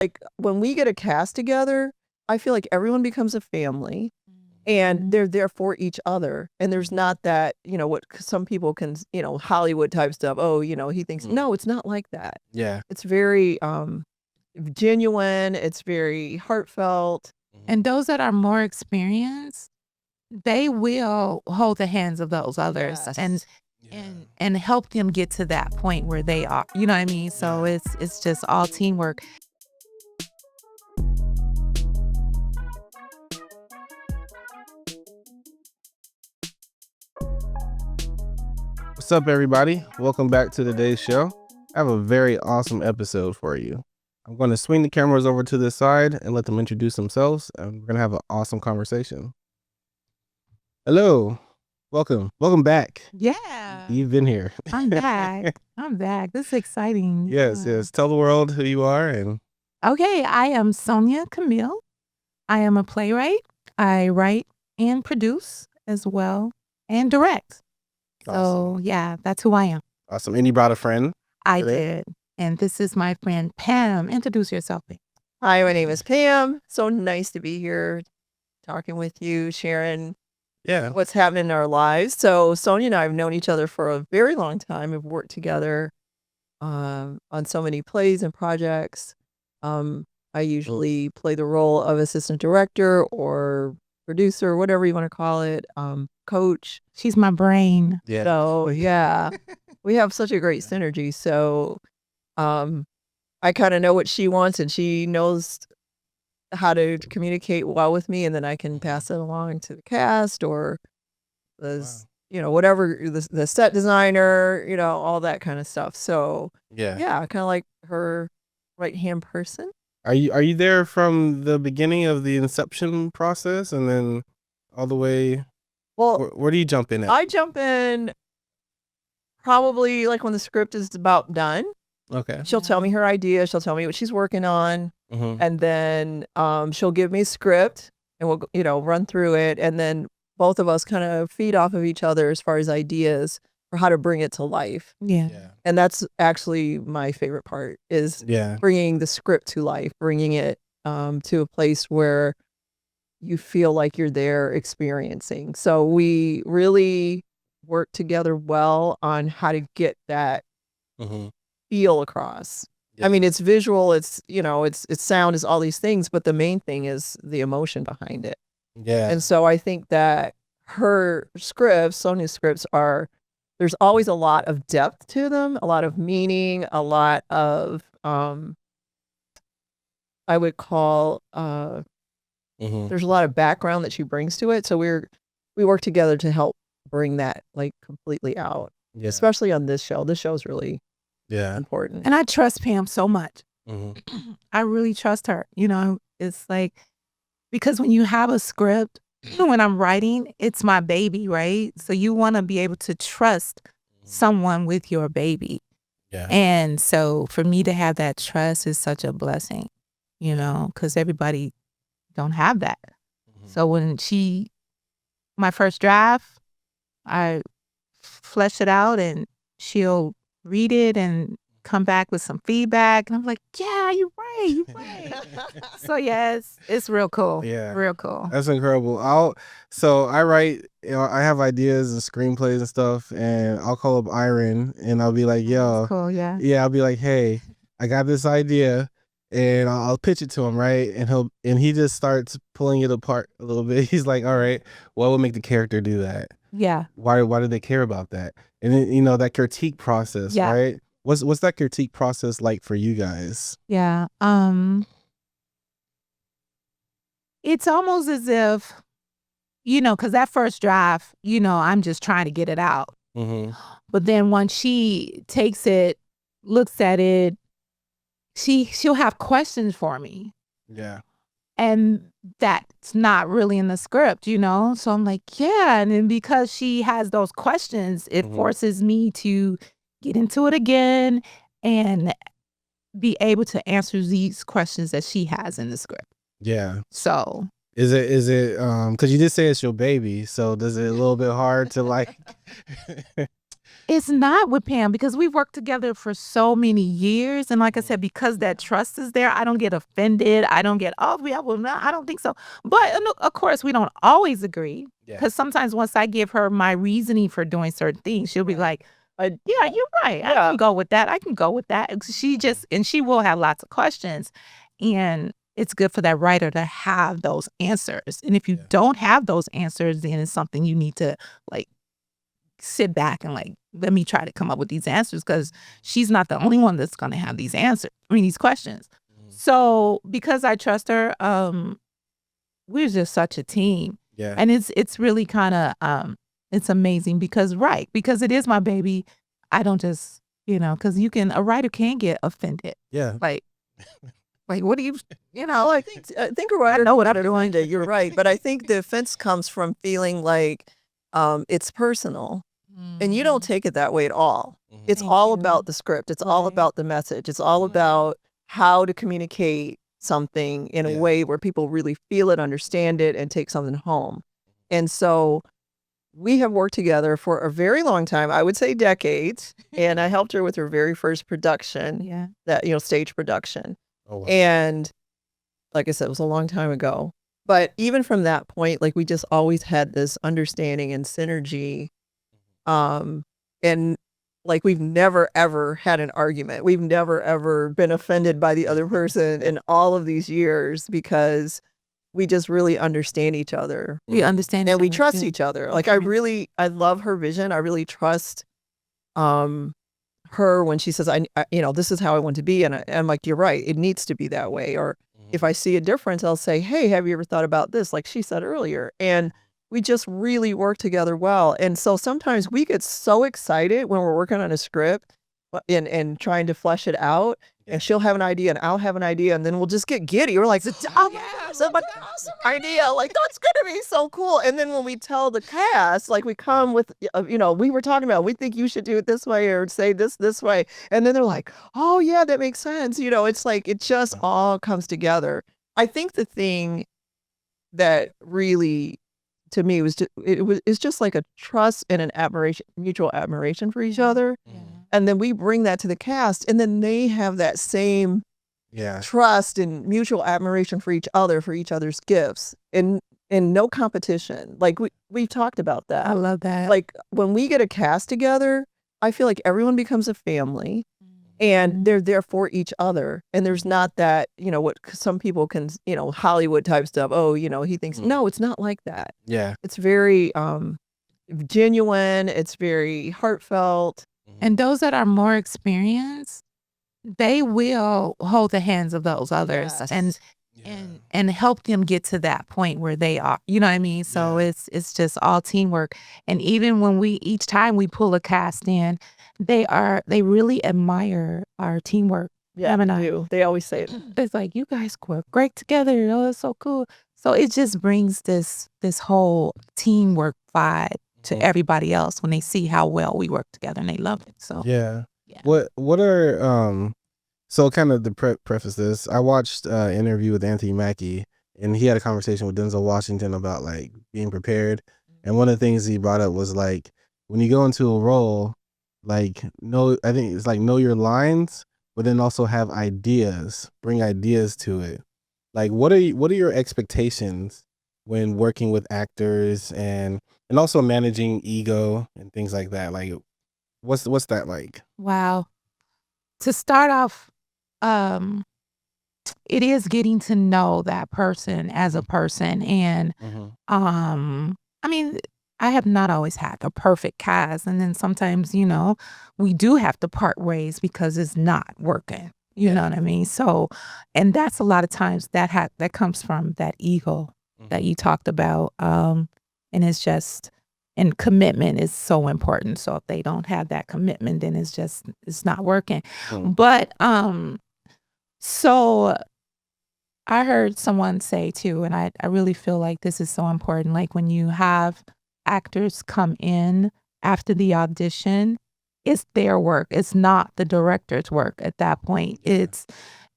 like when we get a cast together, I feel like everyone becomes a family and they're there for each other. And there's not that, what some people can, Hollywood type stuff. Oh, he thinks, no, it's not like that. Yeah. It's very genuine. It's very heartfelt. And those that are more experienced, they will hold the hands of those others and help them get to that point where they are. You know what I mean? So it's just all teamwork. What's up, everybody? Welcome back to today's show. I have a very awesome episode for you. I'm going to swing the cameras over to this side and let them introduce themselves, and we're going to have an awesome conversation. Hello. Welcome back. Yeah. You've been here. I'm back. This is exciting. Yes. Tell the world who you are. Okay, I am Sonja Camille. I am a playwright. I write and produce as well and direct. Awesome. So, yeah, that's who I am. Awesome. And you brought a friend? I did. And this is my friend Pam. Introduce yourself, Pam. Hi, my name is Pam. So nice to be here talking with you, sharing what's happening in our lives. So Sonja and I have known each other for a very long time. We've worked together on so many plays and projects. I usually play the role of assistant director or producer, whatever you want to call it, coach. She's my brain. Yeah. So, we have such a great synergy. So I kind of know what she wants and she knows how to communicate well with me, and then I can pass it along to the cast or whatever, the set designer, all that kind of stuff. So kind of like her right-hand person. Are you there from the beginning of the inception process and then all the way? Well, where do you jump in at? I jump in probably like when the script is about done. Okay. She'll tell me her idea. She'll tell me what she's working on. Mm-hmm. And then she'll give me a script and we'll, run through it. And then both of us kind of feed off of each other as far as ideas for how to bring it to life. Yeah. And that's actually my favorite part is bringing the script to life, bringing it to a place where you feel like you're there experiencing. So we really work together well on how to get that feel across. I mean, it's visual, it's sound, is all these things, but the main thing is the emotion behind it. Yeah. And so I think that her scripts, Sonja's scripts there's always a lot of depth to them, a lot of meaning, a lot of, I would call, there's a lot of background that she brings to it. So we work together to help bring that like completely out, especially on this show. This show's really important. And I trust Pam so much. Mm-hmm. I really trust her. It's like, because when you have a script, when I'm writing, it's my baby, right? So you want to be able to trust someone with your baby. Yeah. And so for me to have that trust is such a blessing, because everybody don't have that. Mm-hmm. So when my first draft, I flesh it out and she'll read it and come back with some feedback. And I'm like, yeah, you're right. So it's real cool. Yeah. Real cool. That's incredible. So I write, I have ideas and screenplays and stuff, and I'll call up Iron and I'll be like, yo. That's cool, yeah. Yeah, I'll be like, hey, I got this idea. And I'll pitch it to him, right? And he just starts pulling it apart a little bit. He's like, all right, what would make the character do that? Yeah. Why do they care about that? And then, that critique process, right? What's that critique process like for you guys? Yeah. It's almost as if, because that first draft, I'm just trying to get it out. Mm-hmm. But then once she takes it, looks at it, she'll have questions for me. Yeah. And that's not really in the script, So I'm like, yeah. And then because she has those questions, it forces me to get into it again and be able to answer these questions that she has in the script. Yeah. So is it because you did say it's your baby, so does it a little bit hard to like It's not with Pam because we've worked together for so many years. And like I said, because that trust is there, I don't get offended. I don't get, oh, yeah, well, no, I don't think so. But of course, we don't always agree. Because sometimes once I give her my reasoning for doing certain things, she'll be like, yeah, you're right. I can go with that. I can go with that. And she will have lots of questions. And it's good for that writer to have those answers. And if you don't have those answers, then it's something you need to like sit back and like, let me try to come up with these answers, because she's not the only one that's going to have these answers. I mean, these questions. So because I trust her, we're just such a team. Yeah. And it's really kind of, it's amazing because it is my baby. I don't just, because a writer can get offended. Yeah. Like, what do I think a writer know what I'm doing. You're right. But I think the offense comes from feeling like it's personal. And you don't take it that way at all. It's all about the script. It's all about the message. It's all about how to communicate something in a way where people really feel it, understand it, and take something home. And so we have worked together for a very long time, I would say decades. And I helped her with her very first production, that, stage production. Oh, wow. And like I said, it was a long time ago. But even from that point, like we just always had this understanding and synergy. And like we've never, ever had an argument. We've never, ever been offended by the other person in all of these years because we just really understand each other. We understand and we trust each other. Like I love her vision. I really trust her when she says, I this is how I want to be. And I'm like, you're right. It needs to be that way. Or if I see a difference, I'll say, hey, have you ever thought about this? Like she said earlier. And we just really work together well. And so sometimes we get so excited when we're working on a script and trying to flesh it out. And she'll have an idea and I'll have an idea. And then we'll just get giddy. We're like, oh my gosh, that's an awesome idea. Like, that's going to be so cool. And then when we tell the cast, like we come with, we were talking about, we think you should do it this way or say this way. And then they're like, oh yeah, that makes sense. It's like, it just all comes together. I think the thing that really, to me, it's just like a trust and an admiration, mutual admiration for each other. Yeah. And then we bring that to the cast and then they have that same trust and mutual admiration for each other's gifts and no competition. Like we've talked about that. I love that. Like when we get a cast together, I feel like everyone becomes a family. And they're there for each other. And there's not that, what some people can, Hollywood type stuff. Oh, he thinks, no, it's not like that. Yeah. It's very genuine. It's very heartfelt. And those that are more experienced, they will hold the hands of those others and help them get to that point where they are. You know what I mean? So it's just all teamwork. And even when each time we pull a cast in, they really admire our teamwork. Yeah, they always say it. It's like, you guys work great together. It's so cool. So it just brings this whole teamwork vibe to everybody else when they see how well we work together and they love it. So yeah. What are so kind of to preface this, I watched an interview with Anthony Mackie and he had a conversation with Denzel Washington about like being prepared. And one of the things he brought up was like when you go into a role, like I think it's like know your lines, but then also have ideas, bring ideas to it. Like what are your expectations when working with actors and also managing ego and things like that? Like what's that like? Wow. To start off, it is getting to know that person as a person. And I mean, I have not always had a perfect cast. And then sometimes, we do have to part ways because it's not working. You know what I mean? So, and that's a lot of times that comes from that ego that you talked about. And it's just, and commitment is so important. So if they don't have that commitment, then it's not working. But, so I heard someone say too, and I really feel like this is so important. Like when you have actors come in after the audition, it's their work. It's not the director's work at that point. It's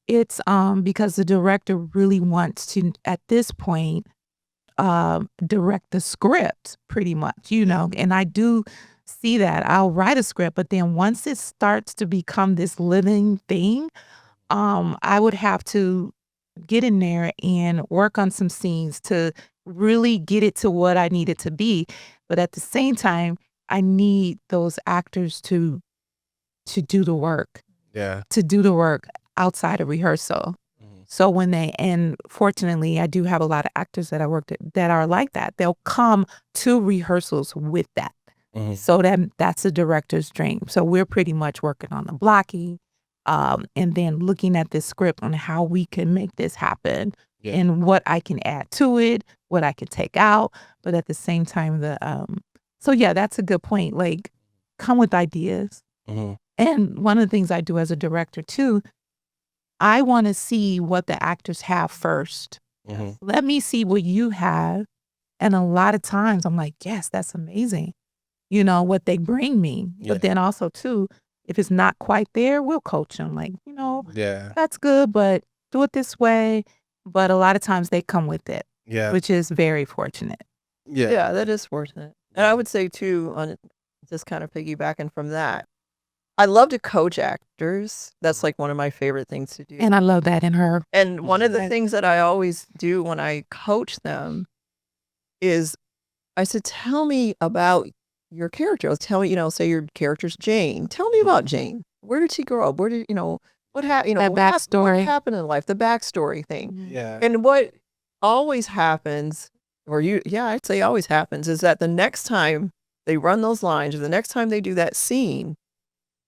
because the director really wants to, at this point, direct the script pretty much, and I do see that. I'll write a script, but then once it starts to become this living thing, I would have to get in there and work on some scenes to really get it to what I need it to be. But at the same time, I need those actors to do the work. Yeah. To do the work outside of rehearsal. So and fortunately, I do have a lot of actors that I worked at that are like that. They'll come to rehearsals with that. So that's a director's dream. So we're pretty much working on the blocking, and then looking at this script on how we can make this happen and what I can add to it, what I can take out. But at the same time, so yeah, that's a good point. Like, come with ideas. And one of the things I do as a director too, I want to see what the actors have first. Let me see what you have. And a lot of times I'm like, yes, that's amazing. You know, what they bring me. But then also too, if it's not quite there, we'll coach them. Like, you know, that's good, but do it this way. But a lot of times they come with it, which is very fortunate. Yeah, that is fortunate. And I would say too, on just kind of piggybacking from that, I love to coach actors. That's like one of my favorite things to do. And I love that in her. And one of the things that I always do when I coach them is I said, tell me about your character. Tell me, say your character's Jane. Tell me about Jane. Where did she grow up? Where did, what happened? That backstory. What happened in life? The backstory thing. Yeah. And what always happens, I'd say always happens, is that the next time they run those lines or the next time they do that scene,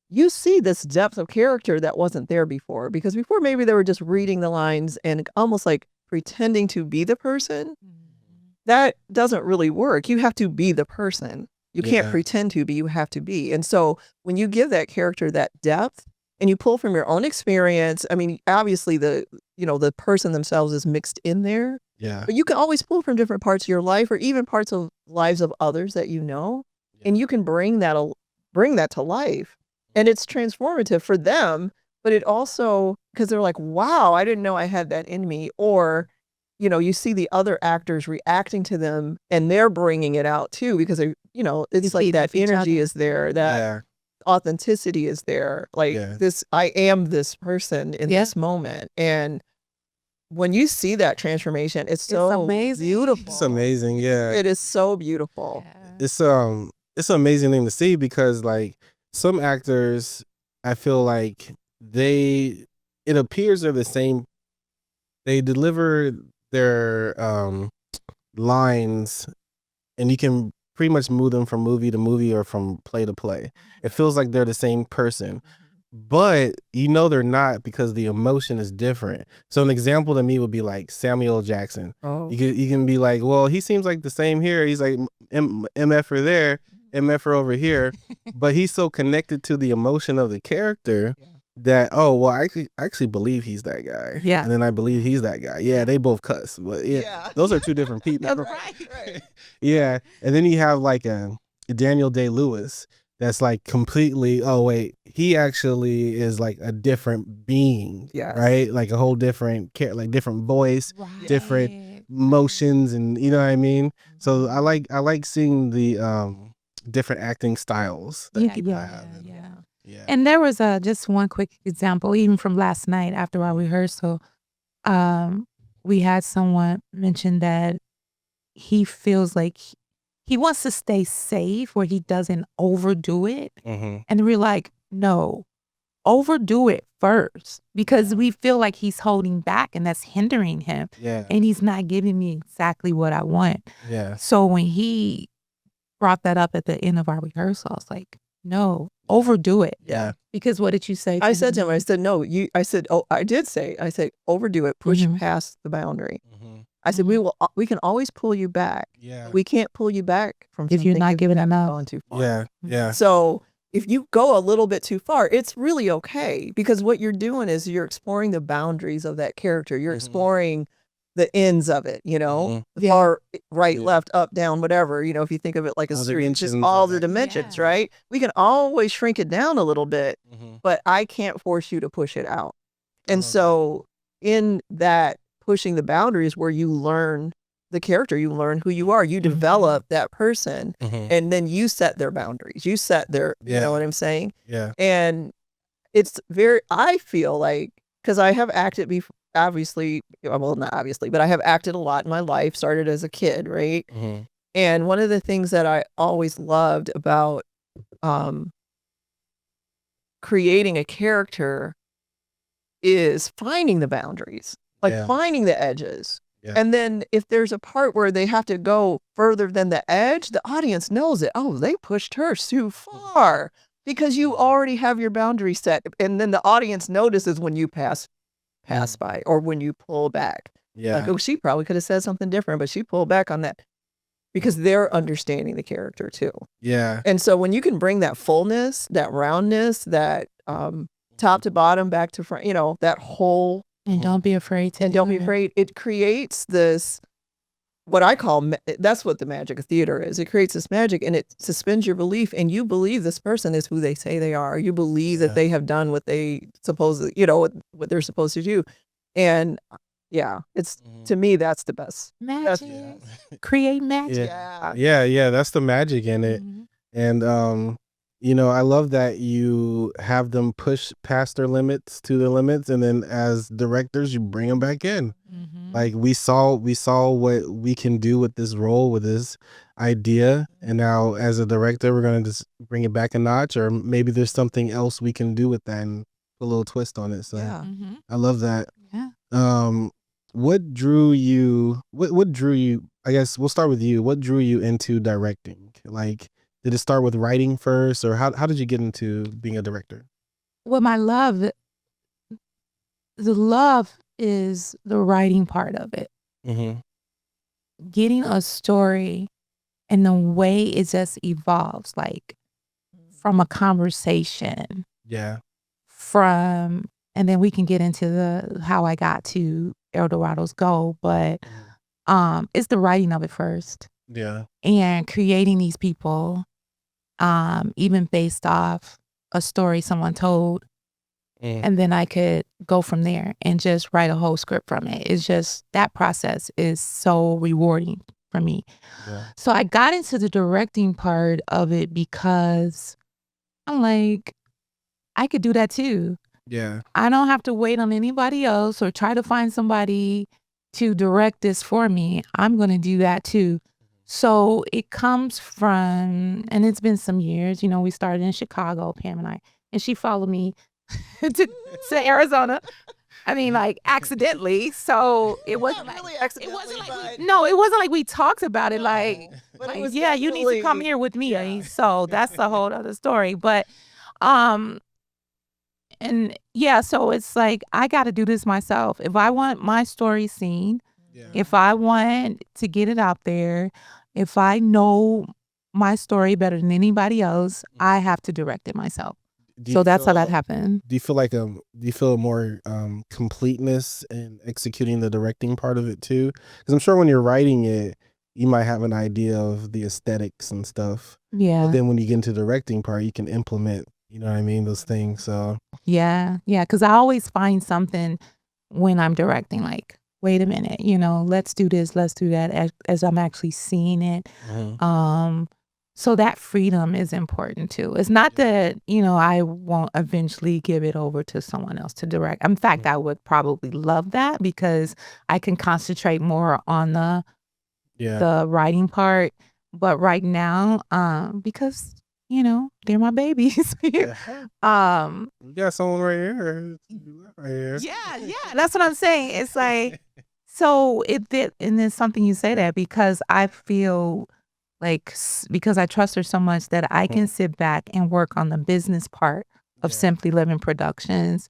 you see this depth of character that wasn't there before. Because before maybe they were just reading the lines and almost like pretending to be the person. That doesn't really work. You have to be the person. You can't pretend to be, you have to be. And so when you give that character that depth and you pull from your own experience, I mean, obviously the person themselves is mixed in there. Yeah. But you can always pull from different parts of your life or even parts of lives of others that you know. And you can bring that to life. And it's transformative for them, but it also, because they're like, wow, I didn't know I had that in me. Or, you see the other actors reacting to them and they're bringing it out too, because it's like that energy is there, that authenticity is there. Like I am this person in this moment. And when you see that transformation, it's so amazing. Beautiful. It's amazing. Yeah. It is so beautiful. Yeah. It's an amazing thing to see because like, some actors, I feel like it appears they're the same. They deliver their lines and you can pretty much move them from movie to movie or from play to play. It feels like they're the same person, but they're not because the emotion is different. So an example to me would be like Samuel Jackson. You can be like, well, he seems like the same here. He's like MF there. MF over here, but he's so connected to the emotion of the character that I actually believe he's that guy. Yeah, and then I believe he's that guy. Yeah, they both cuss, but those are two different people. That's right. Yeah, and then you have like a Daniel Day-Lewis that's like completely. Oh wait, he actually is like a different being. Yeah, right, like a whole different like different voice, different motions, and you know what I mean. So I like seeing the different acting styles that people have. Yeah. And there was just one quick example, even from last night after our rehearsal. We had someone mention that he feels like he wants to stay safe where he doesn't overdo it. And we're like, no, overdo it first because we feel like he's holding back and that's hindering him. Yeah. And he's not giving me exactly what I want. Yeah. So when he brought that up at the end of our rehearsal, I was like, no, overdo it. Yeah. Because what did you say? I said to him, I said, no, I said, overdo it, push past the boundary. I said, we can always pull you back. Yeah. We can't pull you back from if you're not giving enough. Going too far. Yeah. Yeah. So if you go a little bit too far, it's really okay because what you're doing is you're exploring the boundaries of that character. You're exploring the ends of it, far, right, left, up, down, whatever, if you think of it like a street, just all the dimensions, right? We can always shrink it down a little bit, but I can't force you to push it out. And so in that pushing the boundaries where you learn the character. You learn who you are. You develop that person, and then you set their boundaries. You set their, you know what I'm saying? Yeah. And it's I feel like, because I have acted before, obviously, well, not obviously, but I have acted a lot in my life, started as a kid, right? And one of the things that I always loved about creating a character is finding the boundaries, like finding the edges. And then if there's a part where they have to go further than the edge, the audience knows it. Oh, they pushed her too far, because you already have your boundary set. And then the audience notices when you pass by, or when you pull back. Like, oh, she probably could have said something different, but she pulled back on that, because they're understanding the character too. Yeah. And so when you can bring that fullness, that roundness, that top to bottom, back to front, you know, that whole. And don't be afraid to. And don't be afraid. It creates this, what I call, that's what the magic of theater is. It creates this magic, and it suspends your belief, and you believe this person is who they say they are. You believe that they have done what they supposed, you know, what they're supposed to do. And yeah, it's, to me, that's the best. Magic. Create magic. Yeah. That's the magic in it. And, you know, I love that you have them push past their limits to the limits, and then as directors, you bring them back in. Like, we saw what we can do with this role, with this idea, and now as a director, we're going to just bring it back a notch, or maybe there's something else we can do with that and put a little twist on it. So I love that. What drew you, I guess we'll start with you. What drew you into directing? Like, did it start with writing first, or how did you get into being a director? Well, the love is the writing part of it. Getting a story and the way it just evolves, like from a conversation. And then we can get into how I got to El Dorado's goal, but it's the writing of it first. And creating these people, even based off a story someone told, and then I could go from there and just write a whole script from it. It's just, that process is so rewarding for me. So I got into the directing part of it because I'm like, I could do that too. I don't have to wait on anybody else or try to find somebody to direct this for me. I'm going to do that too. So it comes from, and it's been some years, you know, we started in Chicago, Pam and I, and she followed me to Arizona. I mean, like, accidentally. So it wasn't like, really accidentally. It wasn't like we talked about it. Like, yeah, you need to come here with me. So that's a whole other story. But, and yeah, so it's like, I got to do this myself. If I want my story seen, if I want to get it out there, if I know my story better than anybody else, I have to direct it myself. So that's how that happened. Do you feel more completeness in executing the directing part of it too? Because I'm sure when you're writing it, you might have an idea of the aesthetics and stuff. But then when you get into the directing part, you can implement, you know what I mean, those things. So yeah, because I always find something when I'm directing, like, wait a minute, you know, let's do this, let's do that, as I'm actually seeing it. So that freedom is important too. It's not that, you know, I won't eventually give it over to someone else to direct. In fact, I would probably love that, because I can concentrate more on the writing part. But right now, because, you know, they're my babies. You got someone right here. Yeah, that's what I'm saying. It's like, so and then something you say that, because I feel like, because I trust her so much, that I can sit back and work on the business part of Simply Living Productions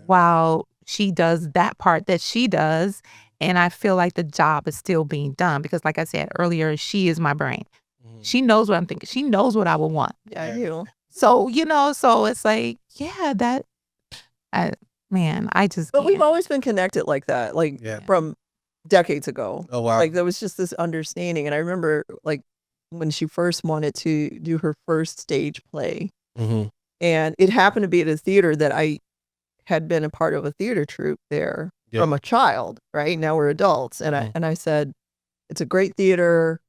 while she does that part that she does. And I feel like the job is still being done, because, like I said earlier, she is my brain. She knows what I'm thinking. She knows what I would want. I do. So, you know, so it's like, But we've always been connected like that, like from decades ago. Oh, wow. Like, there was just this understanding. And I remember, like, when she first wanted to do her first stage play, and it happened to be at a theater that I had been a part of a theater troupe there from a child, right? Now we're adults. And I said, it's a great theater.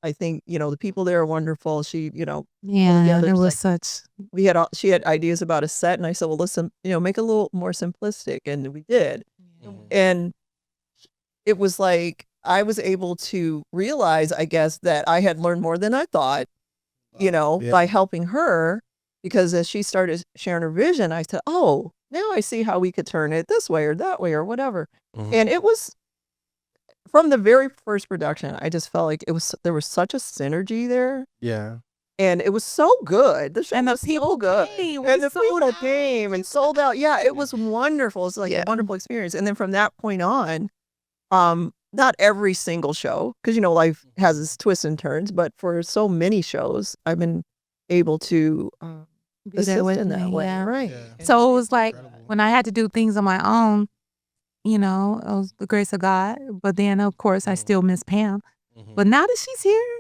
I think, the people there are wonderful. She, Yeah, it was such. She had ideas about a set, and I said, well, listen, make it a little more simplistic, and we did. And it was like I was able to realize, I guess, that I had learned more than I thought, by helping her, because as she started sharing her vision, I said, oh, now I see how we could turn it this way or that way or whatever. And it was from the very first production, I just felt like there was such a synergy there. Yeah. And it was so good. The show And the was people so good. came. And the people came and sold out. Yeah, it was wonderful. It's like a wonderful experience. And then from that point on, not every single show, because life has its twists and turns, but for so many shows, I've been able to assist in that way. Yeah. Right. Yeah. So it was like when I had to do things on my own, it was the grace of God. But then, of course, I still miss Pam. But now that she's here,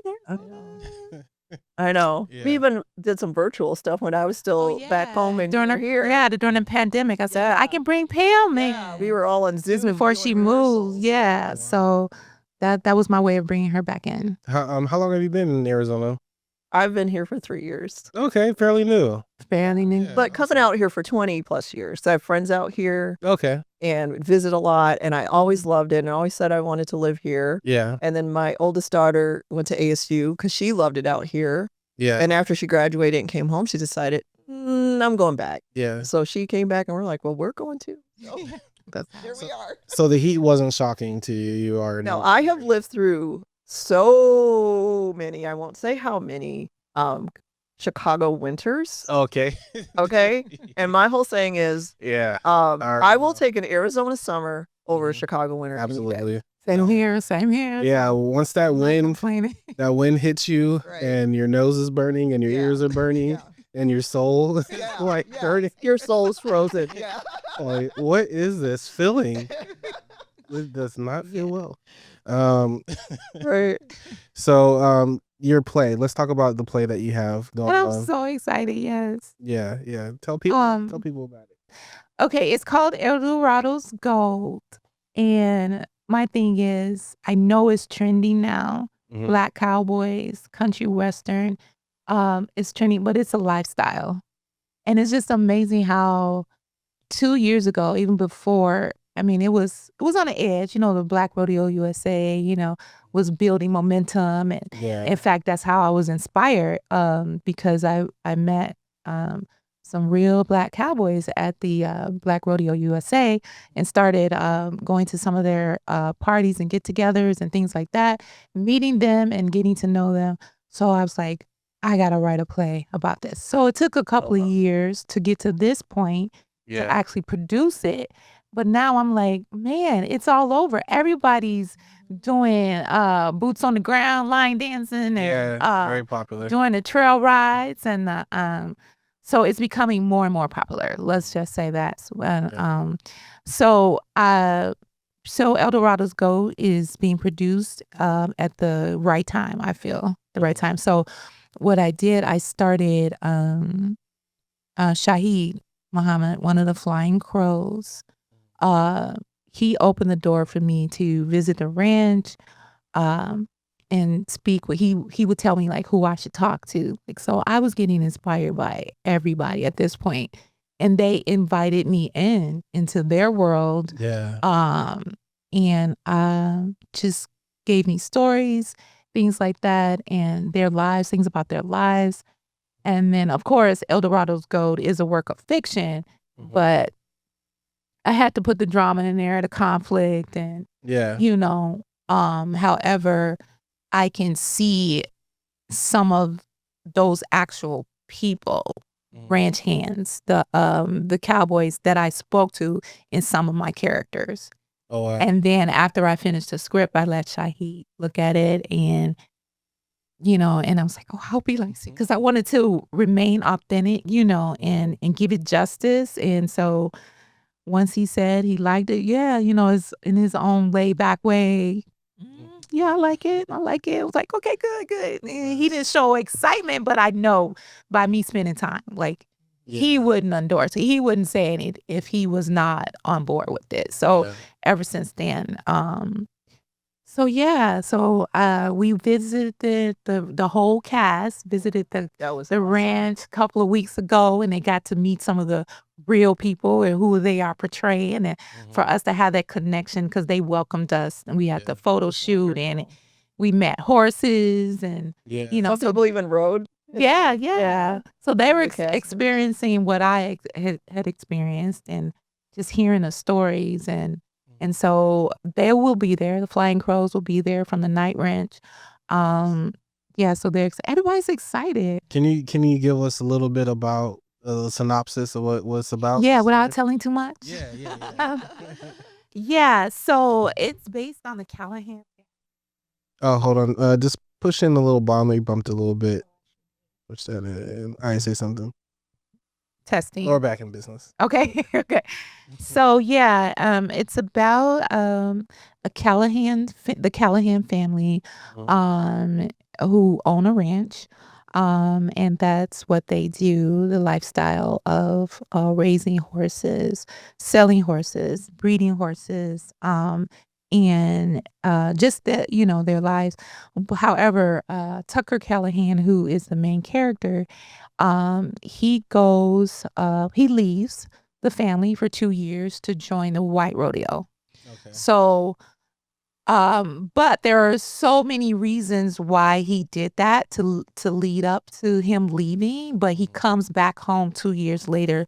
I know. Yeah. We even did some virtual stuff when I was still back home and during the pandemic. I said I can bring Pam in. We were all on Zoom before she moved. Yeah. Wow. So that was my way of bringing her back in. How long have you been in Arizona? I've been here for 3 years. Okay, fairly new. But coming out here for 20 plus years. So I have friends out here. Okay. And visit a lot. And I always loved it. And I always said I wanted to live here. Yeah. And then my oldest daughter went to ASU because she loved it out here. Yeah. And after she graduated and came home, she decided, I'm going back. Yeah. So she came back and we're like, well, we're going too. So here we are. So the heat wasn't shocking to you. You are. No, I have lived through so many, I won't say how many, Chicago winters. Okay. Okay. And my whole saying is, I will take an Arizona summer over a Chicago winter. Absolutely. Same here. Yeah. Once that wind hits you and your nose is burning and your ears are burning and your soul is burning. Your soul's frozen. Like, what is this feeling? It does not feel well. Right. So, your play. Let's talk about the play that you have going on. I'm so excited. Yes. Yeah. Tell people about it. Okay, it's called El Dorado's Gold, and my thing is, I know it's trending now. Black cowboys, country western, it's trending, but it's a lifestyle, and it's just amazing how 2 years ago, even before. I mean, it was on the edge, the Black Rodeo USA, was building momentum. And in fact, that's how I was inspired, because I met some real Black cowboys at the Black Rodeo USA and started going to some of their parties and get-togethers and things like that, meeting them and getting to know them. So I was like, I got to write a play about this. So it took a couple of years to get to this point to actually produce it. But now I'm like, man, it's all over. Everybody's doing boots on the ground, line dancing, and very popular. Doing the trail rides, and so it's becoming more and more popular. Let's just say that. So El Dorado's Gold is being produced at the right time. I feel the right time. So what I did, I started Shahid Muhammad, one of the Flying Crows. He opened the door for me to visit the ranch and speak with. He would tell me like who I should talk to. Like, so I was getting inspired by everybody at this point, and they invited me into their world. And just gave me stories, things like that, and their lives, things about their lives. And then, of course, El Dorado's Gold is a work of fiction, but I had to put the drama in there, the conflict, and however, I can see some of those actual people, ranch hands, the cowboys that I spoke to in some of my characters. Oh, wow. And then after I finished the script, I let Shahid look at it, and and I was like, oh, I hope he likes it, because I wanted to remain authentic, and give it justice. And so once he said he liked it, it's in his own laid back way. I like it. I was like, okay, good. And he didn't show excitement, but I know by me spending time, like he wouldn't endorse it. He wouldn't say it if he was not on board with it. So ever since then, So we visited the whole cast, visited the awesome. ranch a couple of weeks ago, and they got to meet some of the real people and who they are portraying, and for us to have that connection because they welcomed us, and we had the photo shoot, and we met horses, and Some people even rode. yeah. So they were The cast. experiencing what I had experienced, and just hearing the stories, and so they will be there. The Flying Crows will be there from the Night Ranch. So everybody's excited. Can you give us a little bit about a synopsis of what it's about? Yeah, without telling too much. Yeah. Yeah, so it's based on the Callahan. Oh, hold on. Just push in a little bomb. They bumped a little bit. Push that in. I say something. Testing. Or back in business. Okay. So it's about the Callahan family, who own a ranch, and that's what they do. The lifestyle of raising horses, selling horses, breeding horses, and just that their lives. However, Tucker Callahan, who is the main character, he leaves the family for 2 years to join the white rodeo. Okay. So, but there are so many reasons why he did that to lead up to him leaving, but he comes back home 2 years later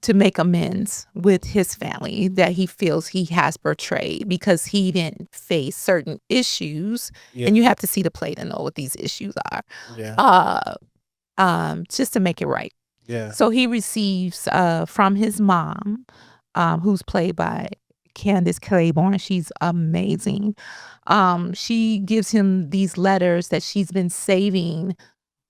to make amends with his family that he feels he has betrayed because he didn't face certain issues. Yeah. And you have to see the play to know what these issues are. Yeah. Just to make it right. Yeah. So he receives from his mom, who's played by Candace Claiborne. She's amazing. She gives him these letters that she's been saving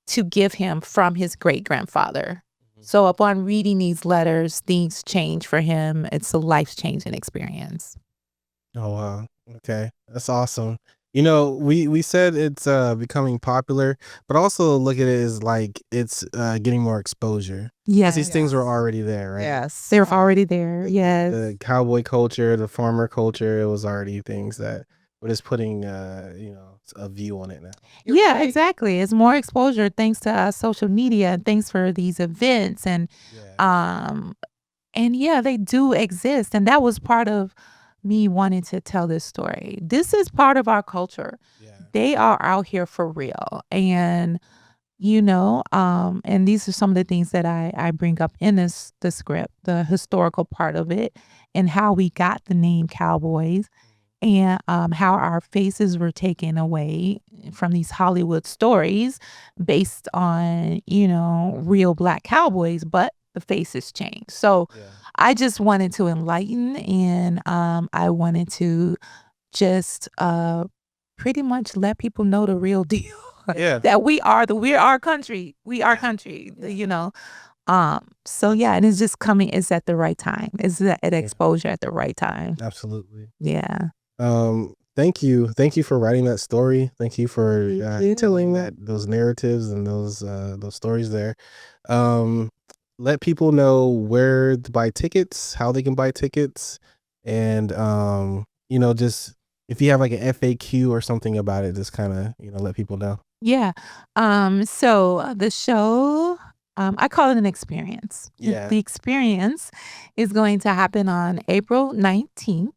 to give him from his great-grandfather. So upon reading these letters, things change for him. It's a life-changing experience. Oh, wow. Okay. That's awesome. We said it's becoming popular, but also look at it as like it's getting more exposure. Yes. These things were already there, right? Yes. They're already there. Yes. The cowboy culture, the farmer culture, it was already things that we're just putting, a view on it now. Yeah, exactly. It's more exposure thanks to social media and thanks for these events. And they do exist. And that was part of me wanting to tell this story. This is part of our culture. Yeah. They are out here for real. And, and these are some of the things that I bring up in the script, the historical part of it and how we got the name Cowboys. And how our faces were taken away from these Hollywood stories based on, real Black cowboys, but the faces changed. So I just wanted to enlighten, and I wanted to just pretty much let people know the real deal. That we are country. We are country, and it's just coming. It's at the right time. It's at exposure at the right time. Absolutely. Yeah. Thank you for writing that story. Thank you for telling those narratives and those stories there. Let people know where to buy tickets, how they can buy tickets, and just if you have like an FAQ or something about it, just kind of let people know. Yeah. So the show, I call it an experience. Yeah. The experience is going to happen on April 19th.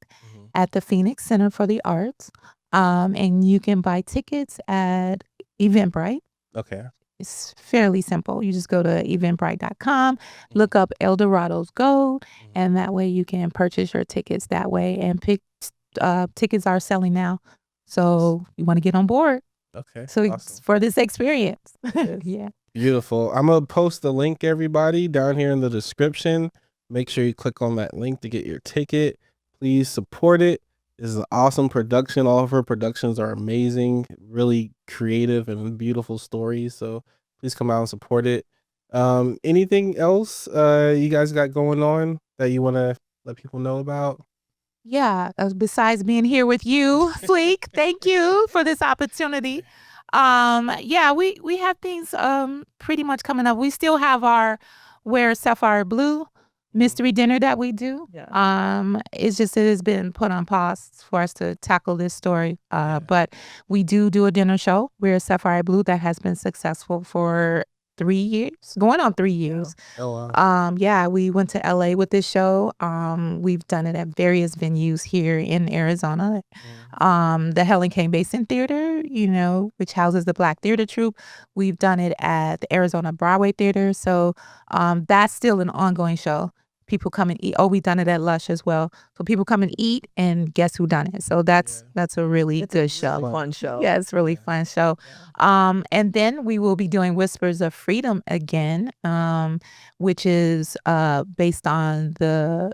At the Phoenix Center for the Arts. And you can buy tickets at Eventbrite. Okay. It's fairly simple. You just go to eventbrite.com, look up El Dorado's Gold, and that way you can purchase your tickets that way. And tickets are selling now. So you want to get on board. Okay. So awesome. For this experience. Yeah. Beautiful. I'm going to post the link, everybody, down here in the description. Make sure you click on that link to get your ticket. Please support it. This is an awesome production. All of her productions are amazing, really creative and beautiful stories. So please come out and support it. Anything else you guys got going on that you want to let people know about? Yeah. Besides being here with you, Fleek, thank you for this opportunity. We have things pretty much coming up. We still have our Wear Sapphire Blue mystery dinner that we do. Yeah. It's just it has been put on pause for us to tackle this story. But we do a dinner show. We're Sapphire Blue that has been successful for 3 years, going on 3 years. Oh, wow. Yeah, we went to LA with this show. We've done it at various venues here in Arizona. The Helen K. Basin Theater, which houses the Black Theater Troupe. We've done it at the Arizona Broadway Theater. So that's still an ongoing show. People come and eat. Oh, we've done it at Lush as well. So people come and eat, and guess who done it? So that's a really good show. Fun show. Yeah, it's a really fun show. And then we will be doing Whispers of Freedom again, which is based on the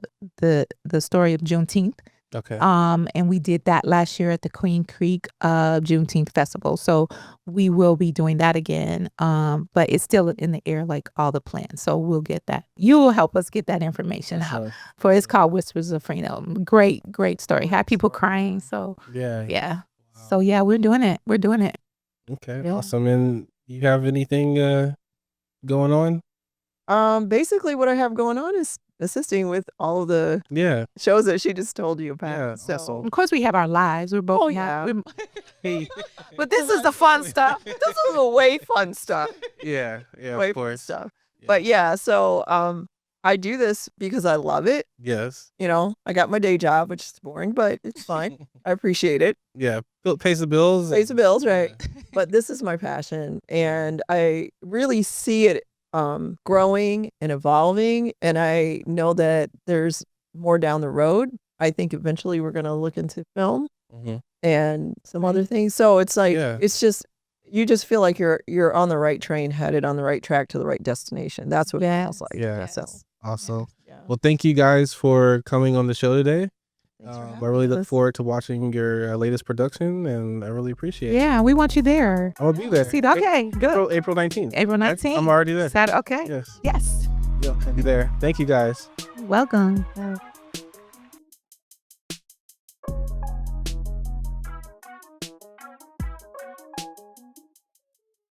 story of Juneteenth. Okay. And we did that last year at the Queen Creek Juneteenth Festival. So we will be doing that again. But it's still in the air, like all the plans. So we'll get that. You will help us get that information out. For it's called Whispers of Freedom. Great story. Had people crying. So yeah. Wow. So yeah, we're doing it. Okay. Yeah. Awesome. And you have anything going on? Basically what I have going on is assisting with all of the shows that she just told you about. Yeah. So Of course, we have our lives. We're both. Oh, yeah. But this is the fun stuff. this is the way fun stuff. Yeah. Way Of fun course. stuff. Yeah. But yeah, so I do this because I love it. Yes. I got my day job, which is boring, but it's fine. I appreciate it. Yeah. Pays the bills. Pays the bills, right? But this is my passion, and I really see it growing and evolving, and I know that there's more down the road. I think eventually we're going to look into film and some other things. So it's like it's just you just feel like you're on the right train, headed on the right track to the right destination. That's what it feels like. Yeah. So Awesome. yeah. Well, thank you guys for coming on the show today. Thanks for I having really look us. forward to watching your latest production, and I really appreciate it. Yeah, we want you there. I'm gonna be there. See, okay, good. April 19th. April 19th. I'm already there. Saturday. Okay. Yes. Yes. I'll be there. Thank you guys. Welcome.